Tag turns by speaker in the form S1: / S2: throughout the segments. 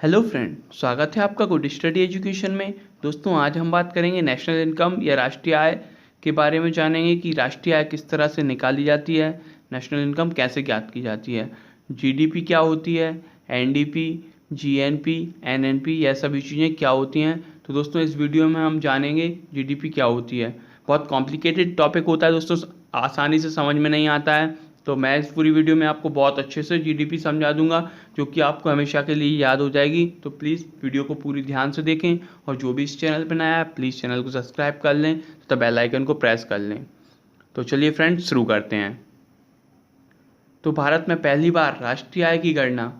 S1: Hello friend, स्वागत है आपका गुड स्टडी एजुकेशन में। दोस्तों, आज हम बात करेंगे नेशनल इनकम या राष्ट्रीय आय के बारे में। जानेंगे कि राष्ट्रीय आय किस तरह से निकाली जाती है, नेशनल इनकम कैसे ज्ञात की जाती है, जीडीपी क्या होती है, एनडीपी, जीएनपी, एनएनपी, यह सभी चीज़ें क्या होती हैं। तो दोस्तों, इस वीडियो में हम जानेंगे जीडीपी क्या होती है। बहुत कॉम्प्लिकेटेड टॉपिक होता है दोस्तों, आसानी से समझ में नहीं आता है। तो मैं इस पूरी वीडियो में आपको बहुत अच्छे से जीडीपी समझा दूंगा, जो कि आपको हमेशा के लिए याद हो जाएगी। तो प्लीज़ वीडियो को पूरी ध्यान से देखें, और जो भी इस चैनल पर नया है प्लीज़ चैनल को सब्सक्राइब कर लें तथा बेल आइकन को प्रेस कर लें। तो चलिए फ्रेंड्स, शुरू करते हैं। तो भारत में पहली बार राष्ट्रीय आय की गणना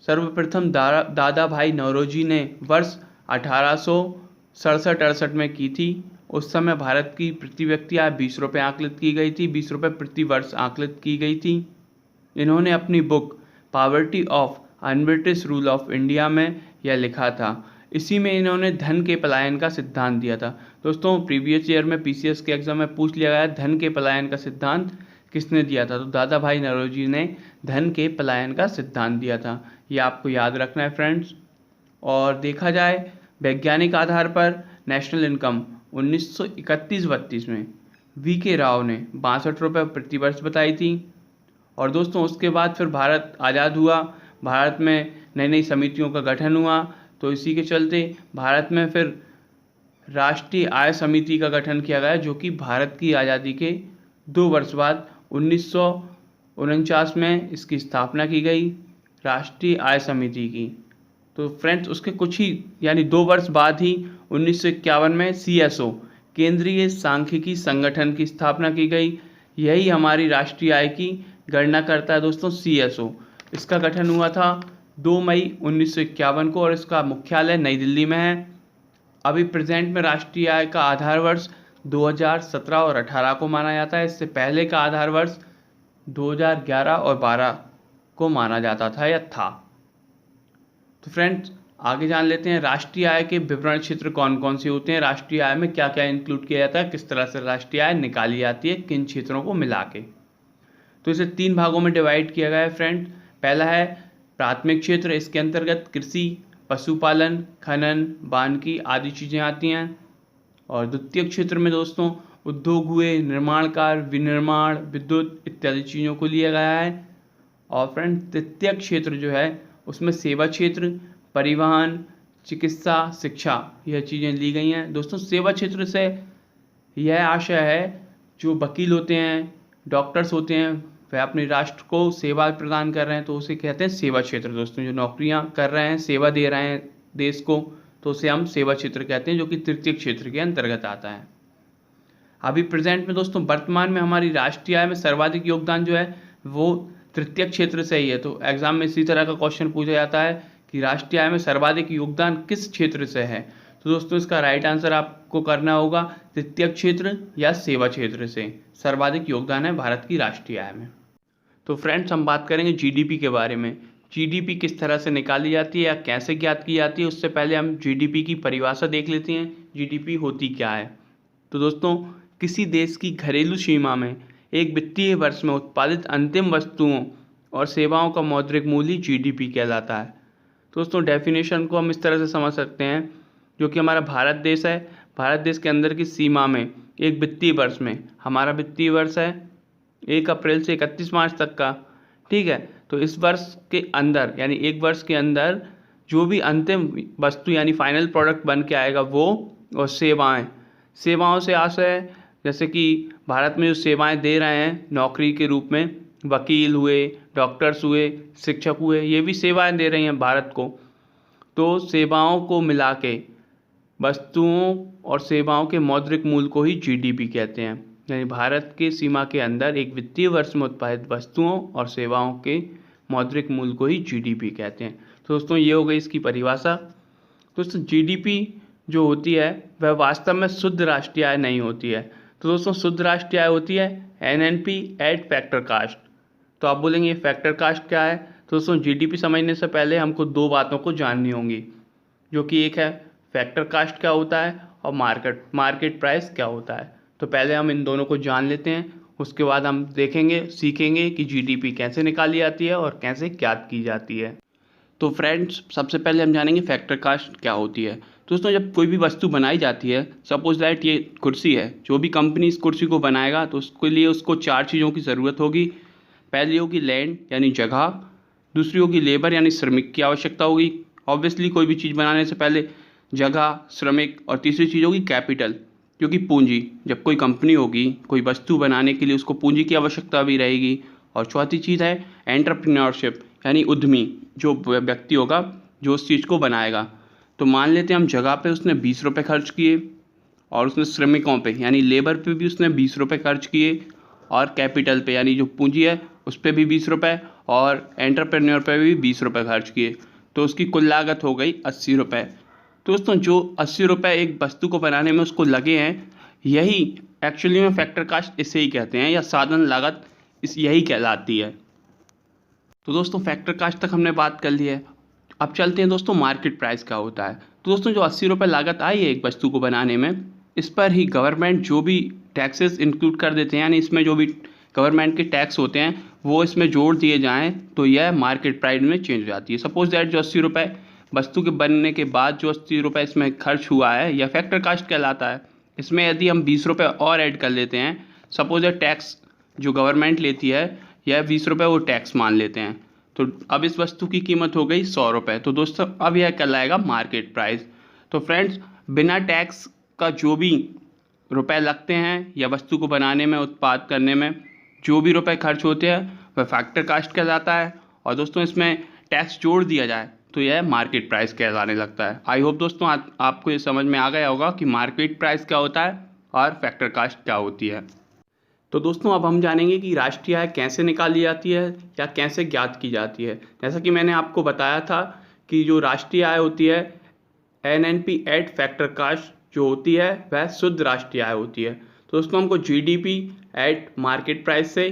S1: सर्वप्रथम दादा भाई नौरोजी ने वर्ष 1867-68 में की थी। उस समय भारत की प्रति व्यक्ति आय 20 रुपये आकलित की गई थी, 20 रुपये प्रति वर्ष आकलित की गई थी। इन्होंने अपनी book poverty of un-British rule of India में यह लिखा था। इसी में इन्होंने धन के पलायन का सिद्धांत दिया था। दोस्तों, प्रीवियस ईयर में पीसीएस के एग्जाम में पूछ लिया गया, धन के पलायन का सिद्धांत किसने दिया था। तो दादा भाई नौरोजी ने धन के पलायन का सिद्धांत दिया था। ये आपको याद रखना है फ्रेंड्स। और देखा जाए वैज्ञानिक आधार पर नेशनल इनकम 1931-32 में वी.के. राव ने 62 रुपये प्रति वर्ष बताई थी। और दोस्तों, उसके बाद फिर भारत आज़ाद हुआ, भारत में नई नई समितियों का गठन हुआ। तो इसी के चलते भारत में फिर राष्ट्रीय आय समिति का गठन किया गया, जो कि भारत की आज़ादी के 2 वर्ष बाद 1949 में इसकी स्थापना की गई, राष्ट्रीय आय समिति की। तो फ्रेंड्स, उसके कुछ ही यानी 2 वर्ष बाद ही 1951 में सीएसओ, केंद्रीय सांख्यिकी संगठन की स्थापना की गई। यही हमारी राष्ट्रीय आय की गणना करता है दोस्तों, सीएसओ। इसका गठन हुआ था 2 मई 1951 को, और इसका मुख्यालय नई दिल्ली में है। अभी प्रेजेंट में राष्ट्रीय आय का आधार वर्ष 2017 और 18 को माना जाता है। इससे पहले का आधार वर्ष 2011 और 12 को माना जाता था या था। तो फ्रेंड्स, आगे जान लेते हैं राष्ट्रीय आय के विवरण क्षेत्र कौन कौन से होते हैं, राष्ट्रीय आय में क्या क्या इंक्लूड किया जाता है, किस तरह से राष्ट्रीय आय निकाली जाती है, किन क्षेत्रों को मिला के। तो इसे 3 भागों में डिवाइड किया गया है फ्रेंड। पहला है प्राथमिक क्षेत्र, इसके अंतर्गत कृषि, पशुपालन, खनन, वानिकी आदि चीज़ें आती हैं। और द्वितीय क्षेत्र में दोस्तों उद्योग हुए, निर्माण कार्य, विनिर्माण, विद्युत इत्यादि चीज़ों को लिया गया है। और फ्रेंड, तृतीय क्षेत्र जो है उसमें सेवा क्षेत्र, परिवहन, चिकित्सा, शिक्षा, यह चीज़ें ली गई हैं। दोस्तों, सेवा क्षेत्र से यह आशय है जो वकील होते हैं, डॉक्टर्स होते हैं, वह अपने राष्ट्र को सेवा प्रदान कर रहे हैं, तो उसे कहते हैं सेवा क्षेत्र। दोस्तों, जो नौकरियां कर रहे हैं, सेवा दे रहे हैं देश को, तो उसे हम सेवा क्षेत्र कहते हैं, जो कि तृतीय क्षेत्र के अंतर्गत आता है। अभी प्रेजेंट में दोस्तों वर्तमान में हमारी राष्ट्रीय आय में सर्वाधिक योगदान जो है वो तृतीय क्षेत्र से ही है। तो एग्जाम में इसी तरह का क्वेश्चन पूछा जाता है कि राष्ट्रीय आय में सर्वाधिक योगदान किस क्षेत्र से है। तो दोस्तों, इसका राइट आंसर आपको करना होगा तृतीय क्षेत्र या सेवा क्षेत्र से सर्वाधिक योगदान है भारत की राष्ट्रीय आय में। तो फ्रेंड्स, हम बात करेंगे जीडीपी के बारे में। जीडीपी किस तरह से निकाली जाती है या कैसे ज्ञात की जाती है, उससे पहले हम जीडीपी की परिभाषा देख लेते हैं। जीडीपी होती क्या है। तो दोस्तों, किसी देश की घरेलू सीमा में एक वित्तीय वर्ष में उत्पादित अंतिम वस्तुओं और सेवाओं का मौद्रिक मूल्य जीडीपी कहलाता है। तो दोस्तों, डेफिनेशन को हम इस तरह से समझ सकते हैं, जो कि हमारा भारत देश है, भारत देश के अंदर की सीमा में एक वित्तीय वर्ष में, हमारा वित्तीय वर्ष है 1 अप्रैल से 31 मार्च तक का, ठीक है। तो इस वर्ष के अंदर यानी एक वर्ष के अंदर जो भी अंतिम वस्तु यानी फाइनल प्रोडक्ट बन के आएगा वो, और सेवाओं से आशय है जैसे कि भारत में जो सेवाएं दे रहे हैं नौकरी के रूप में, वकील हुए, डॉक्टर्स हुए, शिक्षक हुए, ये भी सेवाएं दे रही हैं भारत को। तो सेवाओं को मिला के वस्तुओं और सेवाओं के मौद्रिक मूल्य को ही जीडीपी कहते हैं। यानी भारत के सीमा के अंदर एक वित्तीय वर्ष में उत्पादित वस्तुओं और सेवाओं के मौद्रिक मूल्य को ही जीडीपी कहते हैं। तो दोस्तों, ये हो गई इसकी परिभाषा। दोस्तों, जीडीपी जो होती है वह वास्तव में शुद्ध राष्ट्रीय आय नहीं होती है। तो दोस्तों, शुद्ध राष्ट्रीय आय होती है एनएनपी एट फैक्टर कास्ट। तो आप बोलेंगे फैक्टर कास्ट क्या है। तो दोस्तों, जीडीपी समझने से पहले हमको 2 बातों को जाननी होंगी, जो कि एक है फैक्टर कास्ट क्या होता है और मार्केट प्राइस क्या होता है। तो पहले हम इन दोनों को जान लेते हैं, उसके बाद हम सीखेंगे कि जीडीपी कैसे निकाली जाती है और कैसे ज्ञात की जाती है। तो फ्रेंड्स सबसे पहले हम जानेंगे फैक्टर कास्ट क्या होती है। दोस्तों जब कोई भी वस्तु बनाई जाती है, सपोज दैट ये कुर्सी है, जो भी कंपनी इस कुर्सी को बनाएगा तो उसके लिए उसको 4 चीज़ों की ज़रूरत होगी। पहली होगी लैंड यानी जगह, दूसरी होगी लेबर यानी श्रमिक की आवश्यकता होगी। ऑब्वियसली कोई भी चीज़ बनाने से पहले जगह, श्रमिक, और तीसरी चीज़ होगी कैपिटल, क्योंकि पूंजी। जब कोई कंपनी होगी, कोई वस्तु बनाने के लिए उसको पूंजी की आवश्यकता भी रहेगी। और चौथी चीज़ है एंटरप्रेन्योरशिप यानी उद्यमी, जो व्यक्ति होगा जो उस चीज़ को बनाएगा। तो मान लेते हैं हम जगह पे उसने 20 रुपये खर्च किए, और उसने श्रमिकों पे यानी लेबर पे भी उसने 20 रुपये खर्च किए, और कैपिटल पे यानी जो पूंजी है उस पर भी 20 रुपये, और एंटरप्रेन्योर पे भी 20 रुपये खर्च किए। तो उसकी कुल लागत हो गई 80 रुपये। तो दोस्तों जो 80 रुपये एक वस्तु को बनाने में उसको लगे हैं, यही एक्चुअली में फैक्टर कास्ट इसे ही कहते हैं, या साधन लागत यही कहलाती है। तो दोस्तों फैक्टर कास्ट तक हमने बात कर ली है। अब चलते हैं दोस्तों मार्केट प्राइस क्या होता है। तो दोस्तों जो 80 रुपये लागत आई है एक वस्तु को बनाने में, इस पर ही गवर्नमेंट जो भी टैक्सेस इंक्लूड कर देते हैं, यानी इसमें जो भी गवर्नमेंट के टैक्स होते हैं वो इसमें जोड़ दिए जाएँ, तो यह मार्केट प्राइस में चेंज हो जाती है। सपोज दैट जो 80 रुपये वस्तु के बनने के बाद जो 80 रुपये इसमें खर्च हुआ है, यह फैक्टर कास्ट कहलाता है। इसमें यदि हम 20 रुपये और ऐड कर लेते हैं, सपोज दैट टैक्स जो गवर्नमेंट लेती है यह 20 रुपये वो टैक्स मान लेते हैं, तो अब इस वस्तु की कीमत हो गई 100 रुपये। तो दोस्तों अब यह कहलाएगा मार्केट प्राइस। तो फ्रेंड्स बिना टैक्स का जो भी रुपए लगते हैं या वस्तु को बनाने में, उत्पाद करने में जो भी रुपए खर्च होते हैं वह फैक्टर कास्ट कहलाता है। और दोस्तों इसमें टैक्स जोड़ दिया जाए तो यह मार्केट प्राइस कहलाने लगता है। आई होप दोस्तों आपको ये समझ में आ गया होगा कि मार्केट प्राइस क्या होता है और फैक्टर कास्ट क्या होती है। तो दोस्तों अब हम जानेंगे कि राष्ट्रीय आय कैसे निकाली जाती है या कैसे ज्ञात की जाती है। जैसा कि मैंने आपको बताया था कि जो राष्ट्रीय आय होती है NNP एट फैक्टर कास्ट जो होती है वह शुद्ध राष्ट्रीय आय होती है। तो दोस्तों हमको GDP एट मार्केट प्राइस से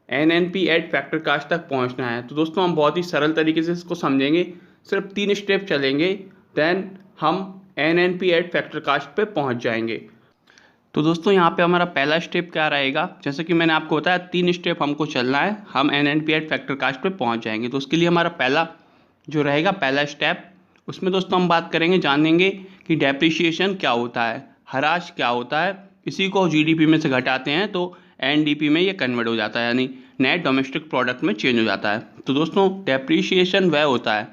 S1: NNP एट फैक्टर कास्ट तक पहुंचना है। तो दोस्तों हम बहुत ही सरल तरीके से इसको समझेंगे, सिर्फ 3 स्टेप चलेंगे, देन हम NNP एट फैक्टर कास्ट पे पहुंच जाएंगे। तो दोस्तों यहाँ पे हमारा पहला स्टेप क्या रहेगा, जैसे कि मैंने आपको बताया 3 स्टेप हमको चलना है, हम NNP एट फैक्टर कास्ट पे पहुँच जाएंगे। तो उसके लिए हमारा पहला जो रहेगा, पहला स्टेप, उसमें दोस्तों हम बात करेंगे, जानेंगे कि डेप्रिसिएशन क्या होता है, ह्रास क्या होता है। इसी को GDP में से घटाते हैं तो NDP में ये कन्वर्ट हो जाता है, यानी नेट डोमेस्टिक प्रोडक्ट में चेंज हो जाता है। तो दोस्तों डेप्रिसिएशन वह होता है,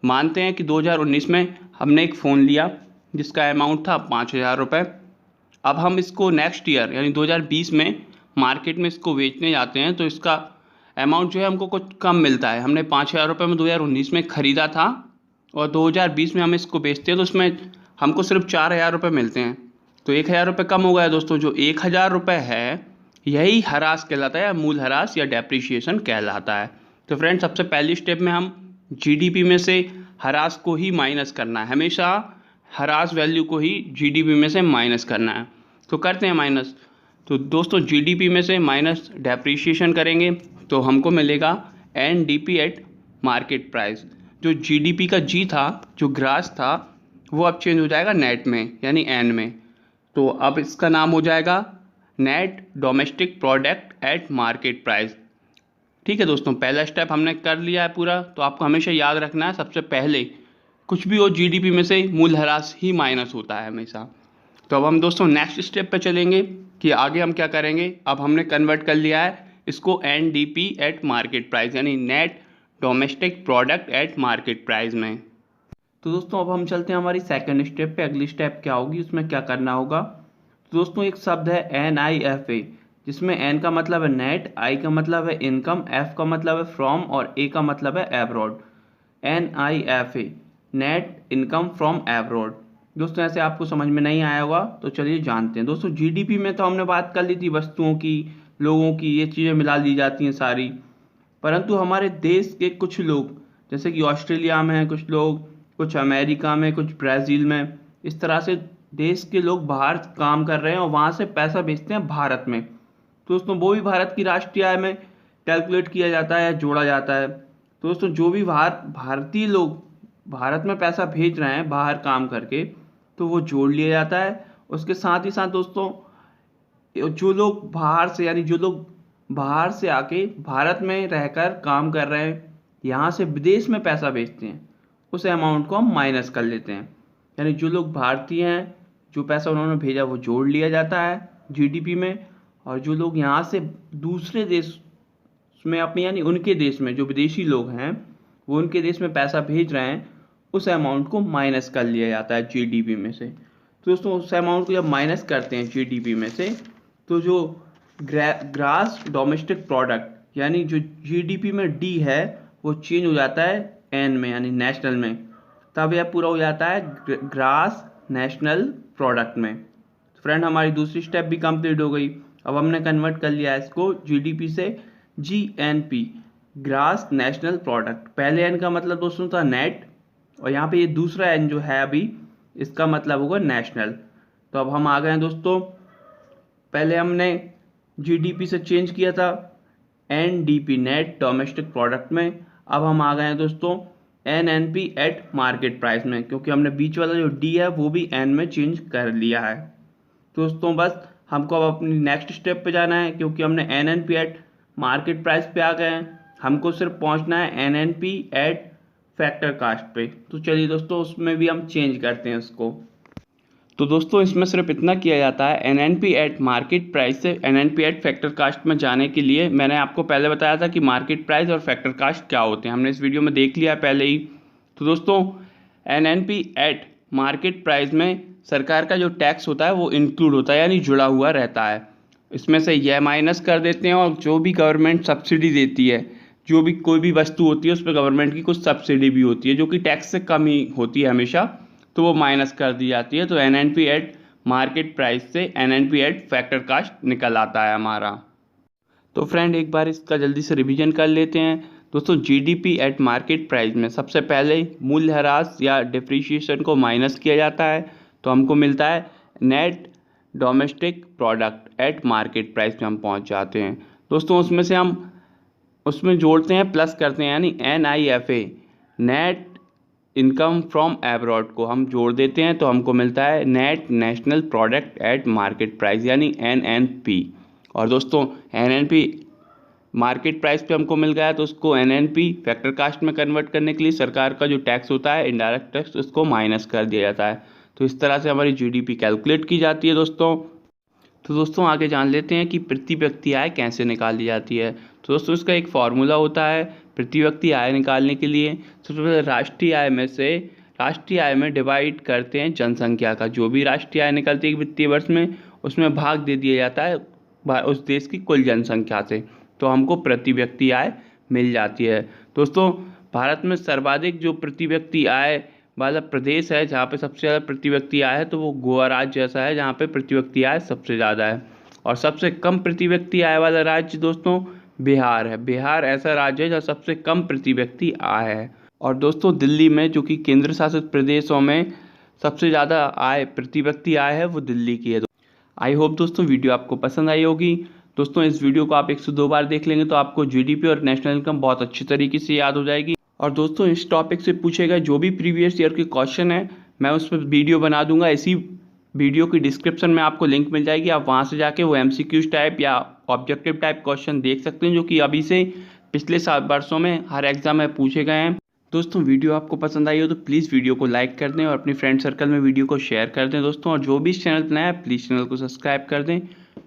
S1: मानते हैं कि 2019 में हमने एक फ़ोन लिया जिसका अमाउंट था 5,000 रुपये। अब हम इसको नेक्स्ट ईयर यानी 2020 में मार्केट में इसको बेचने जाते हैं, तो इसका अमाउंट जो है हमको कुछ कम मिलता है। हमने 5,000 रुपये में 2019 में ख़रीदा था और 2020 में हम इसको बेचते हैं तो उसमें हमको सिर्फ 4,000 रुपये मिलते हैं, तो 1,000 रुपये कम हो गया। दोस्तों जो 1,000 रुपये है यही ह्रास कहलाता है, या मूल ह्रास या डेप्रिसिएशन कहलाता है। तो फ्रेंड्स सबसे पहली स्टेप में हम GDP में से ह्रास को ही माइनस करना है, हमेशा ह्रास वैल्यू को ही GDP में से माइनस करना है। तो करते हैं माइनस। तो दोस्तों GDP में से माइनस डेप्रिसिएशन करेंगे तो हमको मिलेगा NDP एट मार्केट प्राइस। जो GDP का G था, जो ग्रास था, वो अब चेंज हो जाएगा नेट में यानी N में। तो अब इसका नाम हो जाएगा net domestic product at market price. ठीक है दोस्तों, पहला स्टेप हमने कर लिया है पूरा। तो आपको हमेशा याद रखना है, सबसे पहले कुछ भी हो GDP में से मूल ह्रास ही माइनस होता है हमेशा। तो अब हम दोस्तों नेक्स्ट स्टेप पे चलेंगे कि आगे हम क्या करेंगे। अब हमने कन्वर्ट कर लिया है इसको NDP एट मार्केट प्राइस यानी net domestic product at market price में। तो दोस्तों अब हम चलते हैं हमारी सेकंड स्टेप पे। अगली स्टेप क्या होगी, उसमें क्या करना होगा। तो दोस्तों एक शब्द है NIFA, जिसमें N का मतलब है नेट, I का मतलब है इनकम, F का मतलब है फ्रॉम और A का मतलब है abroad. NIFA net income from abroad. दोस्तों ऐसे आपको समझ में नहीं आया होगा तो चलिए जानते हैं। दोस्तों GDP में तो हमने बात कर ली थी वस्तुओं की, लोगों की, ये चीज़ें मिला ली जाती हैं सारी, परंतु हमारे देश के कुछ लोग, जैसे कि ऑस्ट्रेलिया में हैं कुछ लोग, कुछ अमेरिका में, कुछ ब्राज़ील में, इस तरह से देश के लोग बाहर काम कर रहे हैं और वहाँ से पैसा भेजते हैं भारत में। तो दोस्तों वो भी भारत की राष्ट्रीय आय में कैलकुलेट किया जाता है, जोड़ा जाता है। तो दोस्तों जो भी भारतीय लोग भारत में पैसा भेज रहे हैं बाहर काम करके, तो वो जोड़ लिया जाता है। उसके साथ ही साथ दोस्तों जो लोग बाहर से, यानी जो लोग बाहर से आके भारत में रहकर काम कर रहे हैं, यहाँ से विदेश में पैसा भेजते हैं उस अमाउंट को हम माइनस कर लेते हैं। यानी जो लोग भारतीय हैं, जो पैसा उन्होंने भेजा वो जोड़ लिया जाता है जीडीपी में, और जो लोग यहाँ से दूसरे देश में अपने यानी उनके देश में जो विदेशी लोग हैं वो उनके देश में पैसा भेज रहे हैं, उस अमाउंट को माइनस कर लिया जाता है जीडीपी में से। तो दोस्तों उस अमाउंट को जब माइनस करते हैं जीडीपी में से, तो जो ग्रास डोमेस्टिक प्रोडक्ट यानी जो जीडीपी में डी है वो चेंज हो जाता है एन में यानी नेशनल में, तब यह पूरा हो जाता है ग्रास नेशनल प्रोडक्ट में। फ्रेंड हमारी दूसरी स्टेप भी कंप्लीट हो गई। अब हमने कन्वर्ट कर लिया इसको जीडीपी से जीएनपी, ग्रास नेशनल प्रोडक्ट। पहले एन का मतलब दोस्तों था नेट, और यहाँ पे ये दूसरा एन जो है अभी इसका मतलब होगा नेशनल। तो अब हम आ गए हैं दोस्तों, पहले हमने जीडीपी से चेंज किया था एनडीपी नेट डोमेस्टिक प्रोडक्ट में, अब हम आ गए हैं दोस्तों एनएनपी एट मार्केट प्राइस में, क्योंकि हमने बीच वाला जो डी है वो भी एन में चेंज कर लिया है। दोस्तों बस हमको अब अपनी नेक्स्ट स्टेप पे जाना है, क्योंकि हमने एनएनपी एट मार्केट प्राइस पे आ गए हैं, हमको सिर्फ पहुंचना है एनएनपी एट फैक्टर कास्ट पे। तो चलिए दोस्तों उसमें भी हम चेंज करते हैं उसको। तो दोस्तों इसमें सिर्फ इतना किया जाता है, एनएनपी एट मार्केट प्राइस से एनएनपी एट फैक्टर कास्ट में जाने के लिए मैंने आपको पहले बताया था कि मार्केट प्राइस और फैक्टर कास्ट क्या होते हैं, हमने इस वीडियो में देख लिया पहले ही। तो दोस्तों एनएनपी एट मार्केट प्राइस में सरकार का जो टैक्स होता है वो इंक्लूड होता है यानी जुड़ा हुआ रहता है, इसमें से यह माइनस कर देते हैं, और जो भी गवर्नमेंट सब्सिडी देती है, जो भी कोई भी वस्तु होती है उस पर गवर्नमेंट की कुछ सब्सिडी भी होती है जो कि टैक्स से कम ही होती है हमेशा, तो वो माइनस कर दी जाती है। तो एनएनपी एट मार्केट प्राइस से एनएनपी एट फैक्टर कास्ट निकल आता है हमारा। तो फ्रेंड एक बार इसका जल्दी से रिवीजन कर लेते हैं। दोस्तों जीडीपी एट मार्केट प्राइस में सबसे पहले मूल्यह्रास या डिप्रिशिएशन को माइनस किया जाता है, तो हमको मिलता है net domestic product at market price में हम पहुंच जाते हैं। दोस्तों उसमें से हम उसमें जोड़ते हैं, प्लस करते हैं, यानी NIFA net income from abroad को हम जोड़ देते हैं, तो हमको मिलता है net national product at market price यानी NNP। और दोस्तों NNP मार्केट प्राइस पे हमको मिल गया, तो उसको NNP फैक्टर कास्ट में कन्वर्ट करने के लिए सरकार का जो टैक्स होता है इनडायरेक्ट टैक्स उसको माइनस कर दिया जाता है। तो इस तरह से हमारी जीडीपी कैलकुलेट की जाती है दोस्तों। तो दोस्तों आगे जान लेते हैं कि प्रति व्यक्ति आय कैसे निकाली जाती है। तो दोस्तों इसका एक फार्मूला होता है प्रति व्यक्ति आय निकालने के लिए। सबसे पहले राष्ट्रीय आय में से राष्ट्रीय आय में डिवाइड करते हैं जनसंख्या का, जो भी राष्ट्रीय आय निकलती है वित्तीय वर्ष में उसमें भाग दे दिया जाता है उस देश की कुल जनसंख्या से, तो हमको प्रति व्यक्ति आय मिल जाती है। दोस्तों भारत में सर्वाधिक जो प्रति व्यक्ति आय वाला प्रदेश है जहाँ पे सबसे ज़्यादा प्रति व्यक्ति आय है, तो वो गोवा राज्य जैसा है जहाँ पे प्रति व्यक्ति आय सबसे ज़्यादा है। और सबसे कम प्रति व्यक्ति आय वाला राज्य दोस्तों बिहार है। बिहार ऐसा राज्य है जहाँ सबसे कम प्रति व्यक्ति आय है। और दोस्तों दिल्ली में, जो कि केंद्र शासित प्रदेशों में सबसे ज़्यादा आय प्रति व्यक्ति आय है, वो दिल्ली की है। आई होप दोस्तों वीडियो आपको पसंद आई होगी। दोस्तों इस वीडियो को आप 102 बार देख लेंगे तो आपको जीडीपी और नेशनल इनकम बहुत अच्छी तरीके से याद हो जाएगी। और दोस्तों इस टॉपिक से पूछे गए जो भी प्रीवियस ईयर के क्वेश्चन है मैं उस पर वीडियो बना दूंगा, इसी वीडियो की डिस्क्रिप्शन में आपको लिंक मिल जाएगी, आप वहां से जाके वो MCQs टाइप या ऑब्जेक्टिव टाइप क्वेश्चन देख सकते हैं जो कि अभी से पिछले 7 वर्षों में हर एग्जाम में पूछे गए हैं। दोस्तों वीडियो आपको पसंद आई हो तो प्लीज़ वीडियो को लाइक कर दें और अपनी फ्रेंड सर्कल में वीडियो को शेयर कर दें दोस्तों, और जो भी इस चैनल पर नया है प्लीज़ चैनल को सब्सक्राइब कर दें।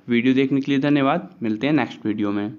S1: वीडियो देखने के लिए धन्यवाद, मिलते हैं नेक्स्ट वीडियो में।